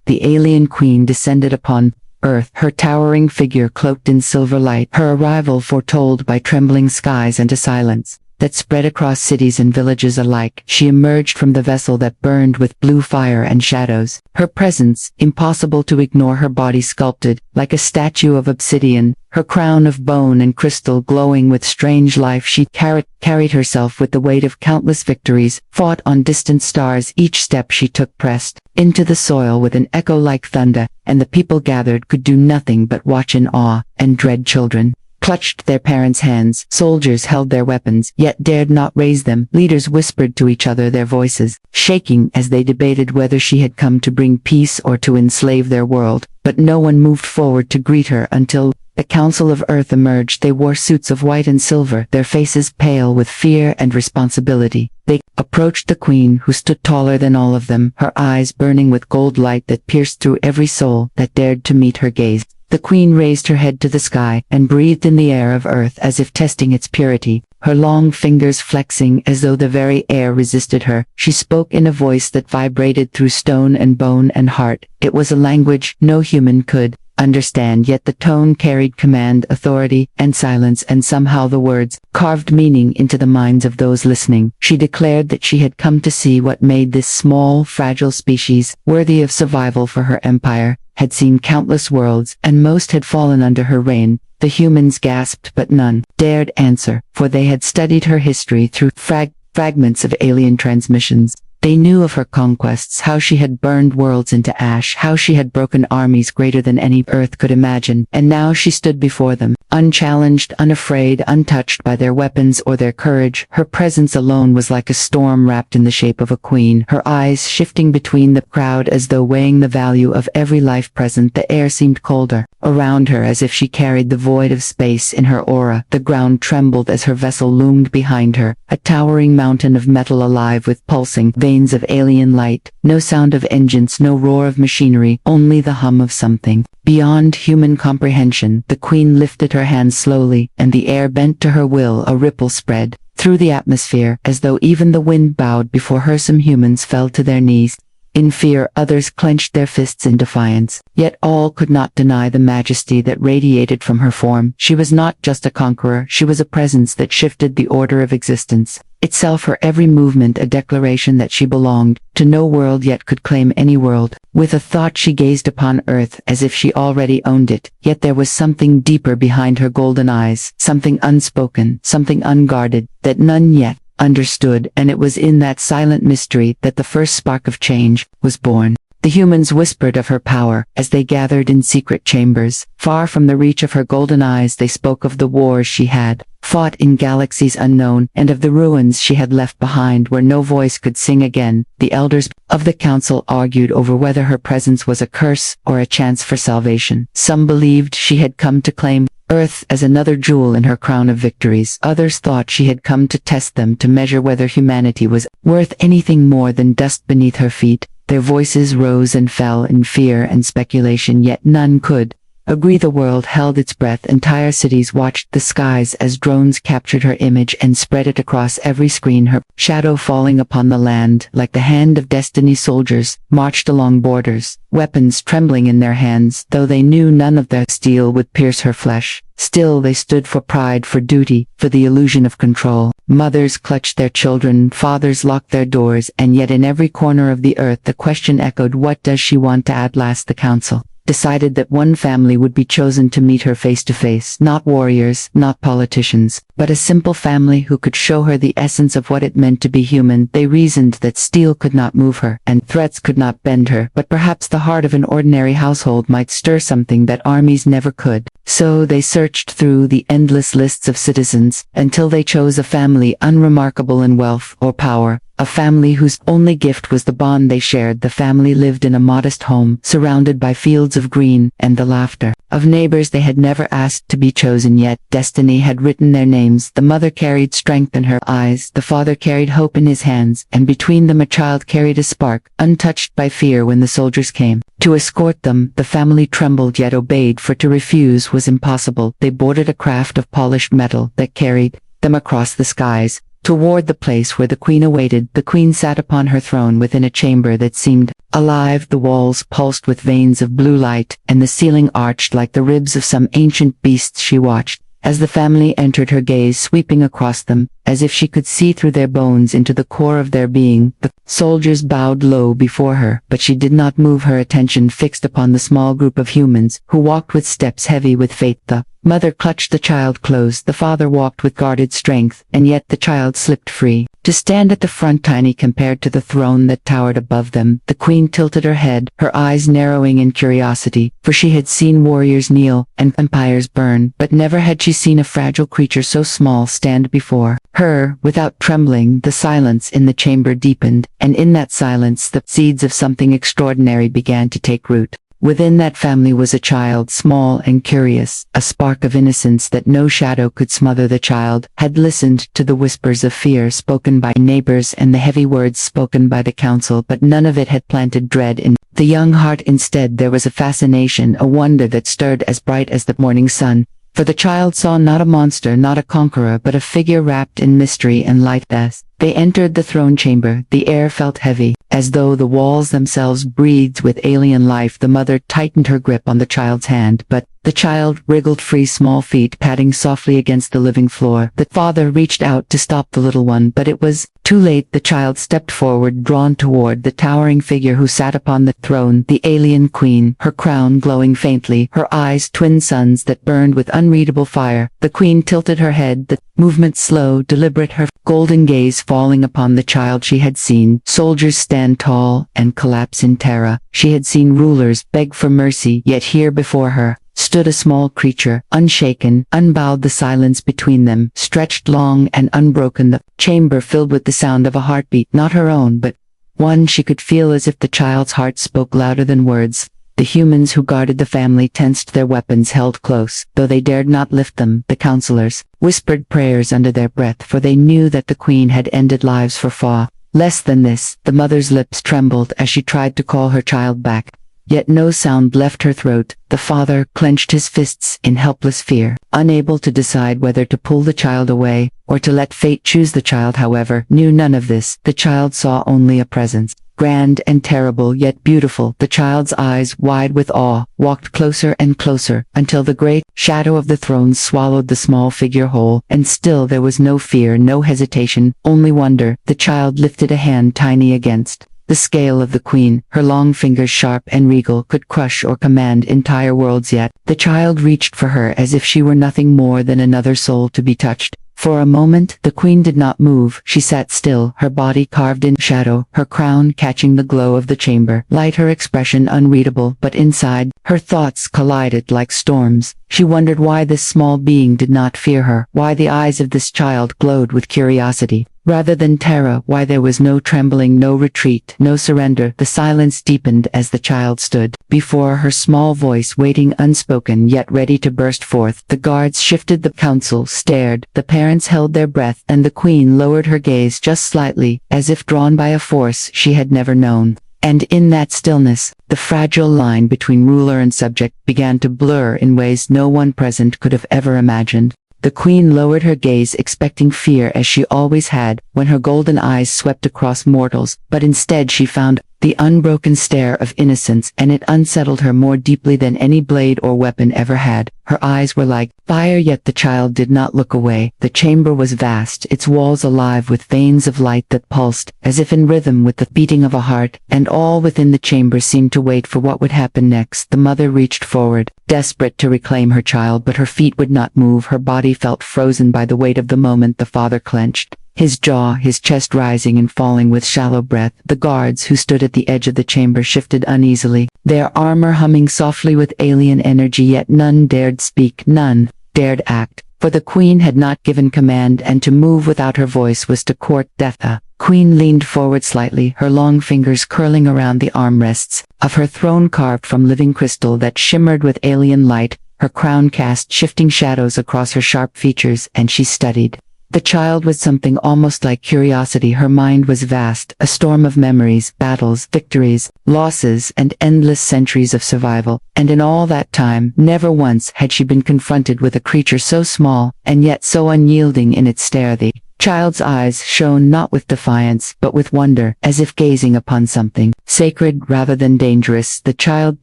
the alien queen descended upon Earth, her towering figure cloaked in silver light, her arrival foretold by trembling skies and a silence that spread across cities and villages alike. She emerged from the vessel that burned with blue fire and shadows. Her presence, impossible to ignore, her body sculpted like a statue of obsidian, her crown of bone and crystal glowing with strange life. She carried herself with the weight of countless victories, fought on distant stars. Each step she took pressed into the soil with an echo like thunder, and the people gathered could do nothing but watch in awe and dread. Children clutched their parents' hands, soldiers held their weapons, yet dared not raise them. Leaders whispered to each other, their voices shaking as they debated whether she had come to bring peace or to enslave their world. But no one moved forward to greet her until the Council of Earth emerged. They wore suits of white and silver, their faces pale with fear and responsibility. They approached the queen, who stood taller than all of them, her eyes burning with gold light that pierced through every soul that dared to meet her gaze. The queen raised her head to the sky and breathed in the air of Earth as if testing its purity, her long fingers flexing as though the very air resisted her. She spoke in a voice that vibrated through stone and bone and heart. It was a language no human could understand, yet the tone carried command, authority, and silence, and somehow the words carved meaning into the minds of those listening. She declared that she had come to see what made this small, fragile species worthy of survival, for her empire had seen countless worlds, and most had fallen under her reign. The humans gasped, but none dared answer, for they had studied her history through fragments of alien transmissions. They knew of her conquests, how she had burned worlds into ash, how she had broken armies greater than any Earth could imagine, and now she stood before them, unchallenged, unafraid, untouched by their weapons or their courage. Her presence alone was like a storm wrapped in the shape of a queen, her eyes shifting between the crowd as though weighing the value of every life present. The air seemed colder around her, as if she carried the void of space in her aura. The ground trembled as her vessel loomed behind her, a towering mountain of metal alive with pulsing veins of alien light. No sound of engines, no roar of machinery, only the hum of something beyond human comprehension. The queen lifted her hands slowly, and the air bent to her will. A ripple spread through the atmosphere, as though even the wind bowed before her. Some humans fell to their knees in fear, others clenched their fists in defiance. Yet all could not deny the majesty that radiated from her form. She was not just a conqueror, she was a presence that shifted the order of existence itself, her every movement a declaration that she belonged to no world yet could claim any world. With a thought she gazed upon Earth as if she already owned it, yet there was something deeper behind her golden eyes, something unspoken, something unguarded, that none yet understood, and it was in that silent mystery that the first spark of change was born. The humans whispered of her power as they gathered in secret chambers. Far from the reach of her golden eyes, they spoke of the wars she had fought in galaxies unknown, and of the ruins she had left behind where no voice could sing again. The elders of the council argued over whether her presence was a curse or a chance for salvation. Some believed she had come to claim Earth as another jewel in her crown of victories. Others thought she had come to test them, to measure whether humanity was worth anything more than dust beneath her feet. Their voices rose and fell in fear and speculation, yet none could agree. The world held its breath. Entire cities watched the skies as drones captured her image and spread it across every screen. Her shadow falling upon the land like the hand of destiny. Soldiers marched along borders, weapons trembling in their hands, though they knew none of their steel would pierce her flesh. Still they stood for pride, for duty, for the illusion of control. Mothers clutched their children, fathers locked their doors, and yet in every corner of the earth the question echoed, what does she want? At last the council decided that one family would be chosen to meet her face to face, not warriors, not politicians, but a simple family who could show her the essence of what it meant to be human. They reasoned that steel could not move her, and threats could not bend her, but perhaps the heart of an ordinary household might stir something that armies never could. So they searched through the endless lists of citizens, until they chose a family unremarkable in wealth or power, a family whose only gift was the bond they shared. The family lived in a modest home, surrounded by fields of green and the laughter of neighbors. They had never asked to be chosen, yet destiny had written their names. The mother carried strength in her eyes, the father carried hope in his hands, and between them a child carried a spark, untouched by fear. When the soldiers came to escort them, the family trembled yet obeyed, for to refuse was impossible. They boarded a craft of polished metal that carried them across the skies, Toward the place where the queen awaited, the queen sat upon her throne within a chamber that seemed alive. The walls pulsed with veins of blue light, and the ceiling arched like the ribs of some ancient beasts. She watched as the family entered, her gaze sweeping across them, as if she could see through their bones into the core of their being. The soldiers bowed low before her, but she did not move, her attention fixed upon the small group of humans who walked with steps heavy with faith. The mother clutched the child close, the father walked with guarded strength, and yet the child slipped free, to stand at the front tiny compared to the throne that towered above them. The queen tilted her head, her eyes narrowing in curiosity, for she had seen warriors kneel and empires burn, but never had she seen a fragile creature so small stand before her. Without trembling, the silence in the chamber deepened, and in that silence the seeds of something extraordinary began to take root. Within that family was a child, small and curious, a spark of innocence that no shadow could smother. The child had listened to the whispers of fear spoken by neighbors and the heavy words spoken by the council, but none of it had planted dread in the young heart. Instead, there was a fascination, a wonder that stirred as bright as the morning sun. For the child saw not a monster, not a conqueror, but a figure wrapped in mystery and light. As they entered the throne chamber, the air felt heavy, as though the walls themselves breathed with alien life. The mother tightened her grip on the child's hand, but the child wriggled free, small feet padding softly against the living floor. The father reached out to stop the little one, but it was too late. The child stepped forward, drawn toward the towering figure who sat upon the throne, the alien queen, her crown glowing faintly, her eyes twin suns that burned with unreadable fire. The queen tilted her head, the movement slow, deliberate, her golden gaze falling upon the child. She had seen soldiers stand tall and collapse in terror. She had seen rulers beg for mercy, yet here before her stood a small creature, unshaken, unbowed. The silence between them stretched long and unbroken, the chamber filled with the sound of a heartbeat, not her own, but one she could feel, as if the child's heart spoke louder than words. The humans who guarded the family tensed, their weapons held close, though they dared not lift them. The counselors whispered prayers under their breath, for they knew that the queen had ended lives for far less than this. The mother's lips trembled as she tried to call her child back, yet no sound left her throat. The father clenched his fists in helpless fear, unable to decide whether to pull the child away or to let fate choose. The child, however, knew none of this. The child saw only a presence, grand and terrible yet beautiful. The child's eyes, wide with awe, walked closer and closer, until the great shadow of the throne swallowed the small figure whole, and still there was no fear, no hesitation, only wonder. The child lifted a hand tiny against the scale of the queen, her long fingers sharp and regal, could crush or command entire worlds. Yet the child reached for her as if she were nothing more than another soul to be touched. For a moment, the queen did not move. She sat still, her body carved in shadow, her crown catching the glow of the chamber light, her expression unreadable. But inside, her thoughts collided like storms. She wondered why this small being did not fear her, why the eyes of this child glowed with curiosity rather than terror, why there was no trembling, no retreat, no surrender. The silence deepened as the child stood before her, small voice waiting, unspoken yet ready to burst forth. The guards shifted, the council stared, the parents held their breath, and the queen lowered her gaze just slightly, as if drawn by a force she had never known. And in that stillness, the fragile line between ruler and subject began to blur in ways no one present could have ever imagined. The queen lowered her gaze, expecting fear as she always had when her golden eyes swept across mortals, but instead she found the unbroken stare of innocence, and it unsettled her more deeply than any blade or weapon ever had. Her eyes were like fire, yet the child did not look away. The chamber was vast, its walls alive with veins of light that pulsed, as if in rhythm with the beating of a heart, and all within the chamber seemed to wait for what would happen next. The mother reached forward, desperate to reclaim her child, but her feet would not move. Her body felt frozen by the weight of the moment. The father clenched his jaw, his chest rising and falling with shallow breath. The guards who stood at the edge of the chamber shifted uneasily, their armor humming softly with alien energy, yet none dared speak, none dared act, for the queen had not given command, and to move without her voice was to court death. The queen leaned forward slightly, her long fingers curling around the armrests of her throne carved from living crystal that shimmered with alien light. Her crown cast shifting shadows across her sharp features, and she studied the child with something almost like curiosity. Her mind was vast, a storm of memories, battles, victories, losses, and endless centuries of survival. And in all that time, never once had she been confronted with a creature so small, and yet so unyielding in its stare. The child's eyes shone not with defiance, but with wonder, as if gazing upon something sacred rather than dangerous. The child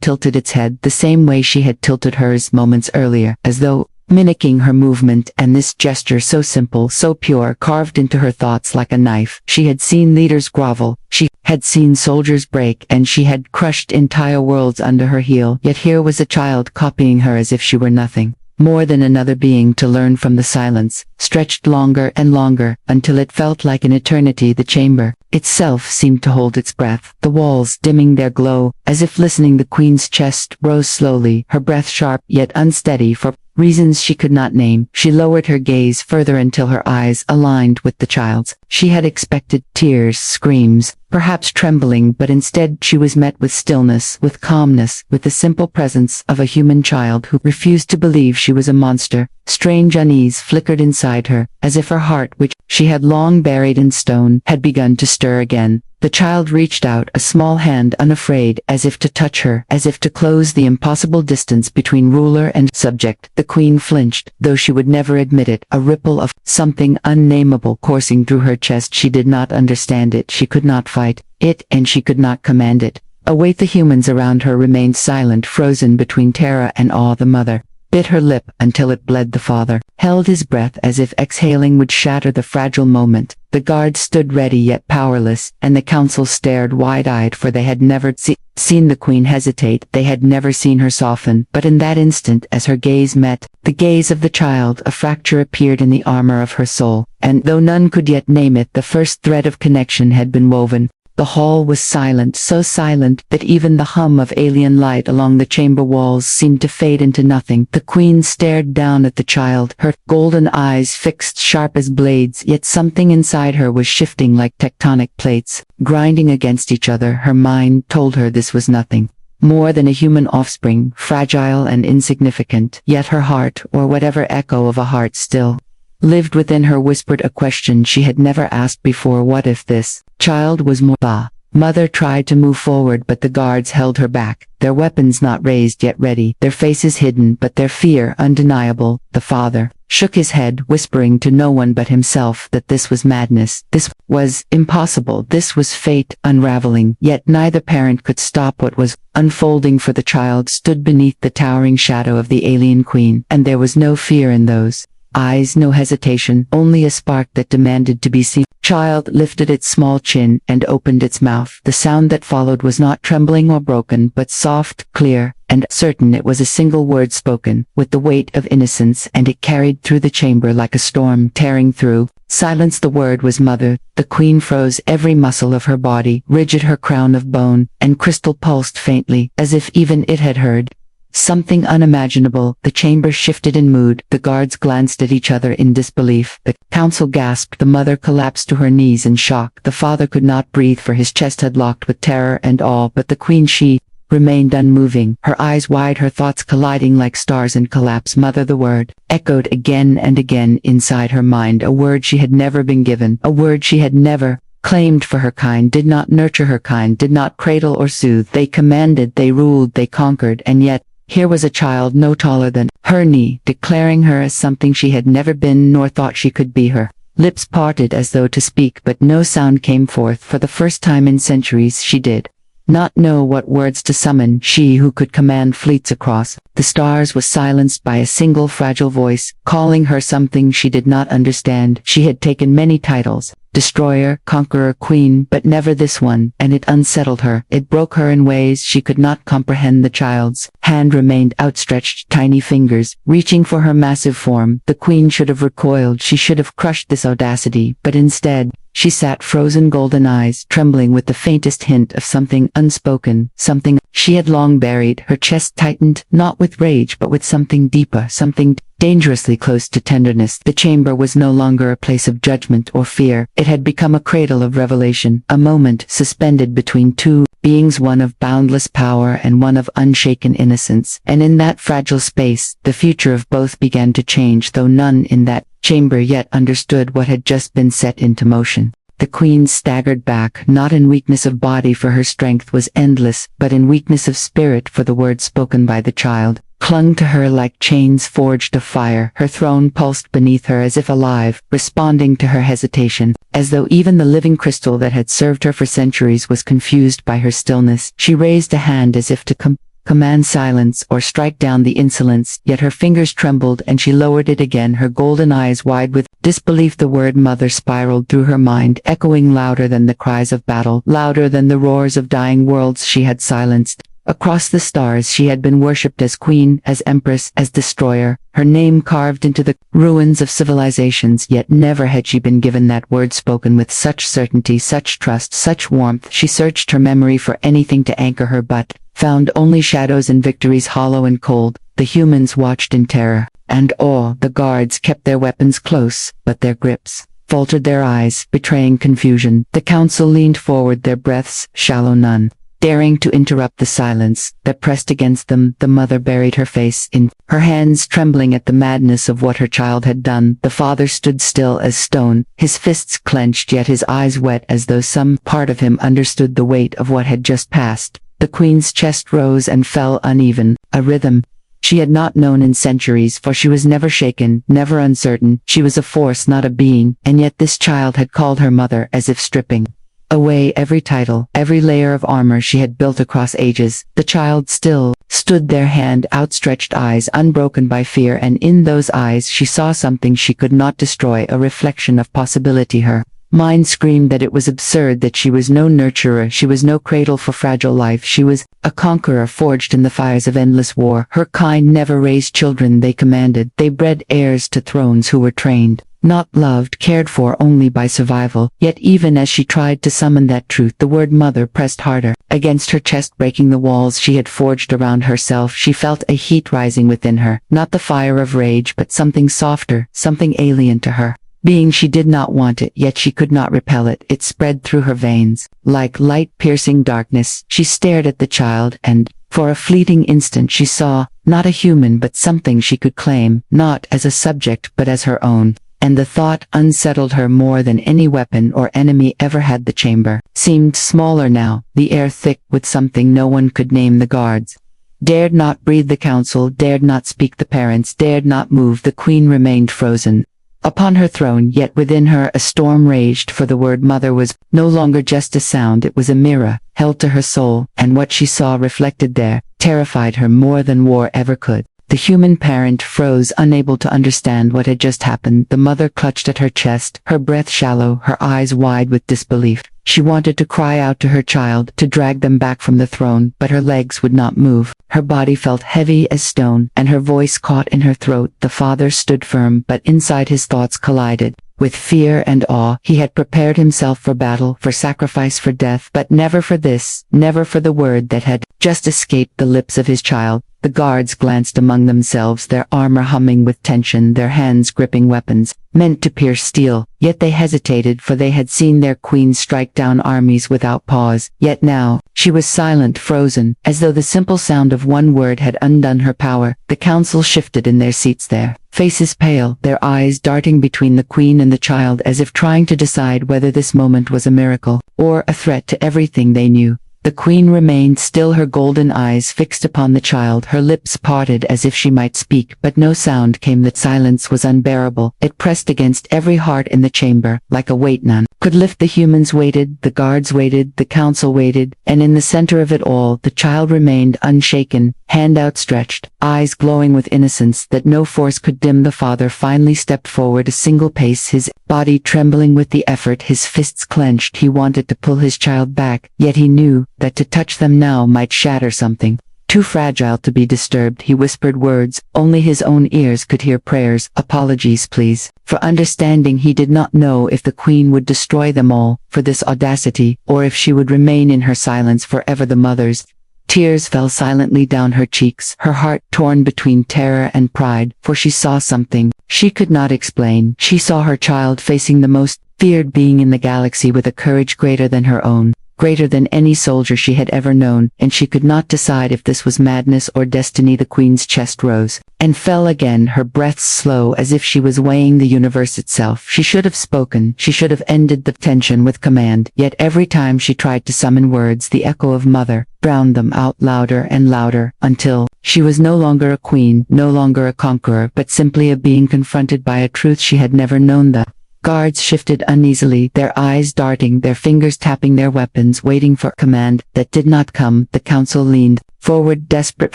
tilted its head the same way she had tilted hers moments earlier, as though mimicking her movement, and this gesture so simple, so pure, carved into her thoughts like a knife. She had seen leaders grovel, she had seen soldiers break, and she had crushed entire worlds under her heel, yet here was a child copying her as if she were nothing more than another being to learn from. The silence stretched longer and longer, until it felt like an eternity. The chamber itself seemed to hold its breath, the walls dimming their glow, as if listening. The queen's chest rose slowly, her breath sharp yet unsteady for reasons she could not name. She lowered her gaze further until her eyes aligned with the child's. She had expected tears, screams, perhaps trembling, but instead she was met with stillness, with calmness, with the simple presence of a human child who refused to believe she was a monster. Strange unease flickered inside her, as if her heart, which she had long buried in stone, had begun to stir again. The child reached out a small hand, unafraid, as if to touch her, as if to close the impossible distance between ruler and subject. The queen flinched, though she would never admit it, a ripple of something unnameable coursing through her chest. She did not understand it, she could not fight it, and she could not command it. Await the humans around her remained silent, frozen between terror and awe. The mother bit her lip until it bled. The father held his breath as if exhaling would shatter the fragile moment. The guards stood ready yet powerless, and the council stared wide-eyed, for they had never seen the queen hesitate, they had never seen her soften. But in that instant, as her gaze met the gaze of the child, a fracture appeared in the armor of her soul, and though none could yet name it, the first thread of connection had been woven. The hall was silent, so silent that even the hum of alien light along the chamber walls seemed to fade into nothing. The queen stared down at the child, her golden eyes fixed sharp as blades, yet something inside her was shifting like tectonic plates, grinding against each other. Her mind told her this was nothing more than a human offspring, fragile and insignificant, yet her heart, or whatever echo of a heart still lived within her, whispered a question she had never asked before. What if this child was more? The mother tried to move forward, but the guards held her back, their weapons not raised yet ready, their faces hidden but their fear undeniable. The father shook his head, whispering to no one but himself that this was madness, this was impossible, this was fate unraveling. Yet neither parent could stop what was unfolding, for the child stood beneath the towering shadow of the alien queen, and there was no fear in those eyes, no hesitation, only a spark that demanded to be seen. Child lifted its small chin and opened its mouth. The sound that followed was not trembling or broken, but soft, clear, and certain. It was a single word spoken, with the weight of innocence, and it carried through the chamber like a storm tearing through silence. The word was mother. The queen froze, every muscle of her body rigid, her crown of bone and crystal pulsed faintly, as if even it had heard something unimaginable. The chamber shifted in mood, the guards glanced at each other in disbelief, the council gasped, the mother collapsed to her knees in shock, the father could not breathe, for his chest had locked with terror and awe. But the queen, she remained unmoving, her eyes wide, her thoughts colliding like stars in collapse. Mother, the word echoed again and again inside her mind, a word she had never been given, a word she had never claimed for her kind, did not nurture her kind, did not cradle or soothe. They commanded, they ruled, they conquered, and yet here was a child no taller than her knee, declaring her as something she had never been nor thought she could be. Her lips parted as though to speak, but no sound came forth. For the first time in centuries she did not know what words to summon. She who could command fleets across the stars was silenced by a single fragile voice, calling her something she did not understand. She had taken many titles, destroyer, conqueror, queen, but never this one, and it unsettled her. It broke her in ways she could not comprehend. The child's hand remained outstretched, tiny fingers reaching for her massive form. The queen should have recoiled, she should have crushed this audacity, but instead she sat, frozen, golden eyes trembling with the faintest hint of something unspoken, something she had long buried. Her chest tightened, not with rage but with something deeper, something dangerously close to tenderness. The chamber was no longer a place of judgment or fear. It had become a cradle of revelation, a moment suspended between two beings, one of boundless power and one of unshaken innocence. And in that fragile space, the future of both began to change, though none in that chamber yet understood what had just been set into motion. The queen staggered back, not in weakness of body, for her strength was endless, but in weakness of spirit, for the words spoken by the child clung to her like chains forged of fire. Her throne pulsed beneath her as if alive, responding to her hesitation, as though even the living crystal that had served her for centuries was confused by her stillness. She raised a hand as if to command silence or strike down the insolence, yet her fingers trembled and she lowered it again, her golden eyes wide with disbelief. The word mother spiraled through her mind, echoing louder than the cries of battle, louder than the roars of dying worlds she had silenced. Across the stars she had been worshipped as queen, as empress, as destroyer, her name carved into the ruins of civilizations, yet never had she been given that word spoken with such certainty, such trust, such warmth. She searched her memory for anything to anchor her but found only shadows and victories hollow and cold. The humans watched in terror and awe. The guards kept their weapons close, but their grips faltered, their eyes betraying confusion. The council leaned forward, their breaths shallow, none daring to interrupt the silence that pressed against them. The mother buried her face in her hands, trembling at the madness of what her child had done. The father stood still as stone, his fists clenched, yet his eyes wet as though some part of him understood the weight of what had just passed. The queen's chest rose and fell uneven, a rhythm she had not known in centuries, for she was never shaken, never uncertain. She was a force, not a being, and yet this child had called her mother, as if stripping away every title, every layer of armor she had built across ages. The child still stood there, hand outstretched, eyes unbroken by fear, and in those eyes she saw something she could not destroy, a reflection of possibility. Her mind screamed that it was absurd, that she was no nurturer, she was no cradle for fragile life, she was a conqueror forged in the fires of endless war. Her kind never raised children, they commanded, they bred heirs to thrones who were trained, not loved, cared for only by survival. Yet even as she tried to summon that truth, the word mother pressed harder against her chest, breaking the walls she had forged around herself. She felt a heat rising within her, not the fire of rage, but something softer, something alien to her being. She did not want it, yet she could not repel it. It spread through her veins like light piercing darkness. She stared at the child, and for a fleeting instant she saw not a human but something she could claim, not as a subject but as her own. And the thought unsettled her more than any weapon or enemy ever had. The chamber seemed smaller now, the air thick with something no one could name. The guards dared not breathe, the council dared not speak, the parents dared not move. The queen remained frozen upon her throne, yet within her a storm raged, for the word mother was no longer just a sound, it was a mirror held to her soul, and what she saw reflected there terrified her more than war ever could. The human parent froze, unable to understand what had just happened. The mother clutched at her chest, her breath shallow, her eyes wide with disbelief. She wanted to cry out to her child, to drag them back from the throne, but her legs would not move. Her body felt heavy as stone, and her voice caught in her throat. The father stood firm, but inside his thoughts collided with fear and awe. He had prepared himself for battle, for sacrifice, for death, but never for this, never for the word that had just escaped the lips of his child. The guards glanced among themselves, their armor humming with tension, their hands gripping weapons meant to pierce steel. Yet they hesitated, for they had seen their queen strike down armies without pause. Yet now, she was silent, frozen, as though the simple sound of one word had undone her power. The council shifted in their seats, their faces pale, their eyes darting between the queen and the child, as if trying to decide whether this moment was a miracle or a threat to everything they knew. The queen remained still, her golden eyes fixed upon the child, her lips parted as if she might speak, but no sound came. The silence was unbearable. It pressed against every heart in the chamber, like a weight none could lift. The humans waited, the guards waited, the council waited, and in the center of it all, the child remained unshaken, hand outstretched, eyes glowing with innocence that no force could dim. The father finally stepped forward a single pace, his body trembling with the effort, his fists clenched. He wanted to pull his child back, yet he knew that to touch them now might shatter something too fragile to be disturbed. He whispered words only his own ears could hear, prayers, apologies, pleas for understanding. He did not know if the queen would destroy them all for this audacity, or if she would remain in her silence forever. The mother's tears fell silently down her cheeks, her heart torn between terror and pride, for she saw something she could not explain. She saw her child facing the most feared being in the galaxy with a courage greater than her own, greater than any soldier she had ever known, and she could not decide if this was madness or destiny. The queen's chest rose and fell again, her breath slow as if she was weighing the universe itself. She should have spoken, she should have ended the tension with command, yet every time she tried to summon words, the echo of mother drowned them out louder and louder, until She was no longer a queen, no longer a conqueror, but simply a being confronted by a truth she had never known. The guards shifted uneasily, their eyes darting, their fingers tapping their weapons, waiting for command that did not come. The council leaned forward, desperate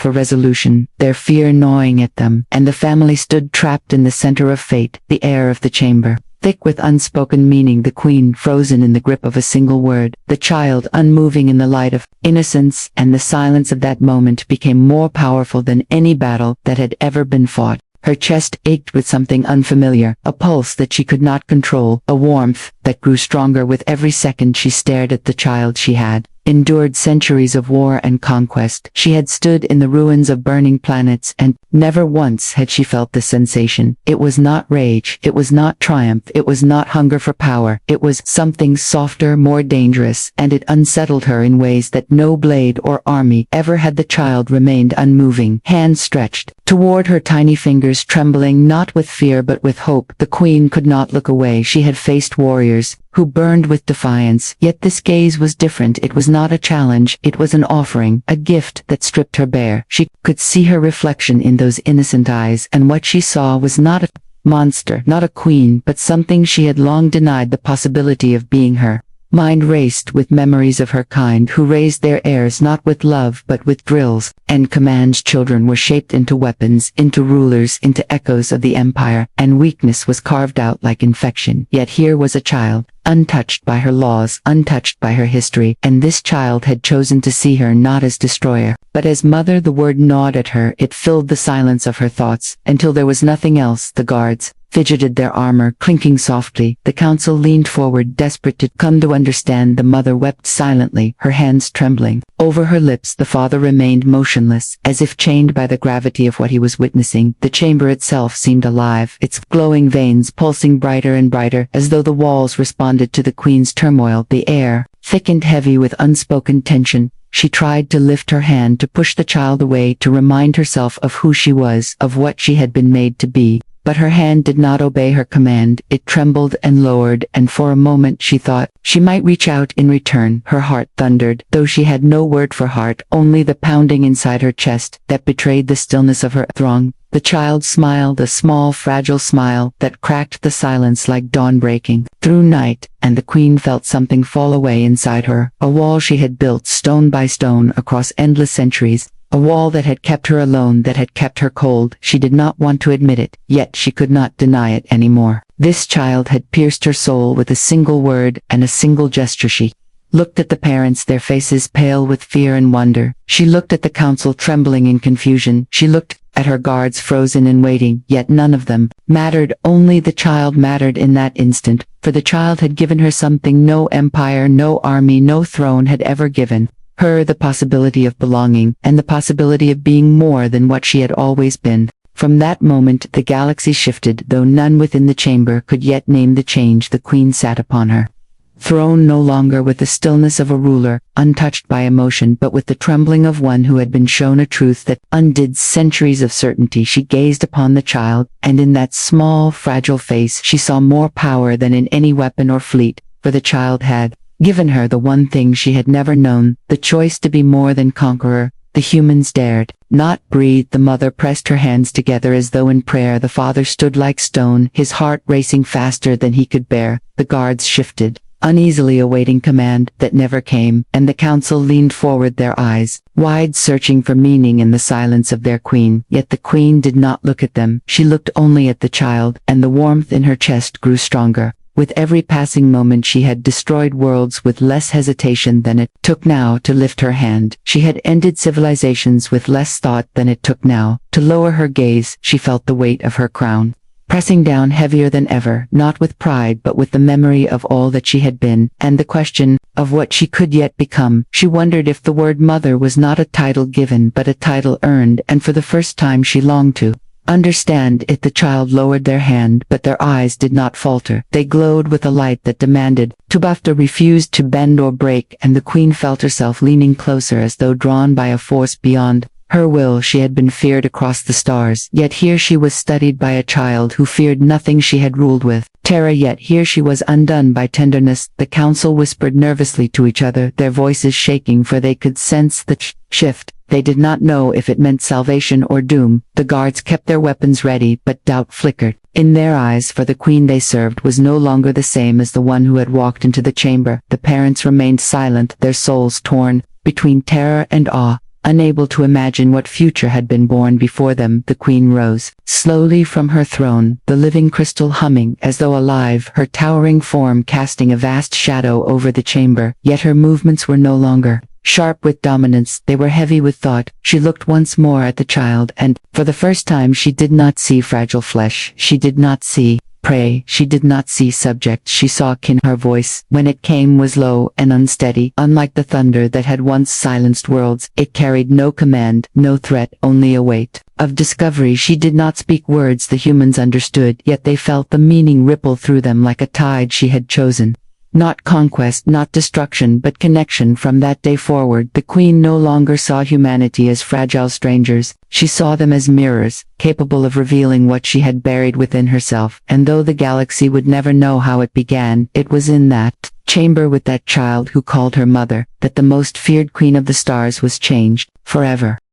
for resolution, their fear gnawing at them, and the family stood trapped in the center of fate, the air of the chamber thick with unspoken meaning, the queen frozen in the grip of a single word, the child unmoving in the light of innocence, and the silence of that moment became more powerful than any battle that had ever been fought. Her chest ached with something unfamiliar, a pulse that she could not control, a warmth that grew stronger with every second she stared at the child she had endured centuries of war and conquest. She had stood in the ruins of burning planets, and never once had she felt the sensation. It was not rage, it was not triumph, it was not hunger for power, it was something softer, more dangerous, and it unsettled her in ways that no blade or army ever had. The child remained unmoving, hands stretched toward her, tiny fingers trembling not with fear but with hope. The queen could not look away. She had faced warriors who burned with defiance, yet this gaze was different. It was not a challenge, it was an offering, a gift that stripped her bare. She could see her reflection in those innocent eyes, and what she saw was not a monster, not a queen, but something she had long denied the possibility of being. Her mind raced with memories of her kind who raised their heirs not with love but with drills and commands. Children were shaped into weapons, into rulers, into echoes of the empire, and weakness was carved out like infection. Yet here was a child, untouched by her laws, untouched by her history, and this child had chosen to see her not as destroyer, but as mother. The word gnawed at her, it filled the silence of her thoughts, until there was nothing else. The guards fidgeted, their armor clinking softly. The council leaned forward, desperate to come to understand. The mother wept silently, her hands trembling over her lips. The father remained motionless, as if chained by the gravity of what he was witnessing. The chamber itself seemed alive, its glowing veins pulsing brighter and brighter, as though the walls responded to the queen's turmoil. The air, thick and heavy with unspoken tension. She tried to lift her hand, to push the child away, to remind herself of who she was, of what she had been made to be. But her hand did not obey her command. It trembled and lowered, and for a moment she thought she might reach out in return. Her heart thundered, though she had no word for heart, only the pounding inside her chest that betrayed the stillness of her throng. The child smiled, a small, fragile smile that cracked the silence like dawn breaking through night, and the queen felt something fall away inside her, a wall she had built stone by stone across endless centuries. A wall that had kept her alone, that had kept her cold. She did not want to admit it, yet she could not deny it anymore. This child had pierced her soul with a single word and a single gesture. She looked at the parents, their faces pale with fear and wonder. She looked at the council, trembling in confusion. She looked at her guards, frozen and waiting, yet none of them mattered. Only the child mattered in that instant, for the child had given her something no empire, no army, no throne had ever given her: the possibility of belonging, and the possibility of being more than what she had always been. From that moment the galaxy shifted, though none within the chamber could yet name the change. The queen sat upon her throne no longer with the stillness of a ruler, untouched by emotion, but with the trembling of one who had been shown a truth that undid centuries of certainty. She gazed upon the child, and in that small, fragile face she saw more power than in any weapon or fleet, for the child had given her the one thing she had never known, the choice to be more than conqueror. The humans dared not breathe. The mother pressed her hands together as though in prayer. The father stood like stone, his heart racing faster than he could bear. The guards shifted uneasily, awaiting command that never came, and the council leaned forward, their eyes wide, searching for meaning in the silence of their queen. Yet the queen did not look at them. She looked only at the child, and the warmth in her chest grew stronger. With every passing moment she had destroyed worlds with less hesitation than it took now to lift her hand. She had ended civilizations with less thought than it took now to lower her gaze. She felt the weight of her crown pressing down heavier than ever, not with pride but with the memory of all that she had been, and the question of what she could yet become. She wondered if the word mother was not a title given but a title earned, and for the first time she longed to understand it. The child lowered their hand, but their eyes did not falter. They glowed with a light that demanded to BAFTA, refused to bend or break, and the queen felt herself leaning closer as though drawn by a force beyond Her will, she had been feared across the stars, yet here she was studied by a child who feared nothing she had ruled with. Terror, yet here she was undone by tenderness. The council whispered nervously to each other, their voices shaking, for they could sense the shift. They did not know if it meant salvation or doom. The guards kept their weapons ready, but doubt flickered in their eyes, for the queen they served was no longer the same as the one who had walked into the chamber. The parents remained silent, their souls torn between terror and awe. Unable to imagine what future had been born before them, the queen rose slowly from her throne, the living crystal humming as though alive, her towering form casting a vast shadow over the chamber. Yet her movements were no longer sharp with dominance, they were heavy with thought. She looked once more at the child, and, for the first time, she did not see fragile flesh. She did not see prey. She did not see subject. She saw kin. Her voice, when it came, was low and unsteady. Unlike the thunder that had once silenced worlds, it carried no command, no threat, only a weight of discovery. She did not speak words the humans understood, yet they felt the meaning ripple through them like a tide. She had chosen not conquest, not destruction, but connection. From that day forward, the queen no longer saw humanity as fragile strangers. She saw them as mirrors, capable of revealing what she had buried within herself. And though the galaxy would never know how it began, it was in that chamber with that child who called her mother, that the most feared queen of the stars was changed forever.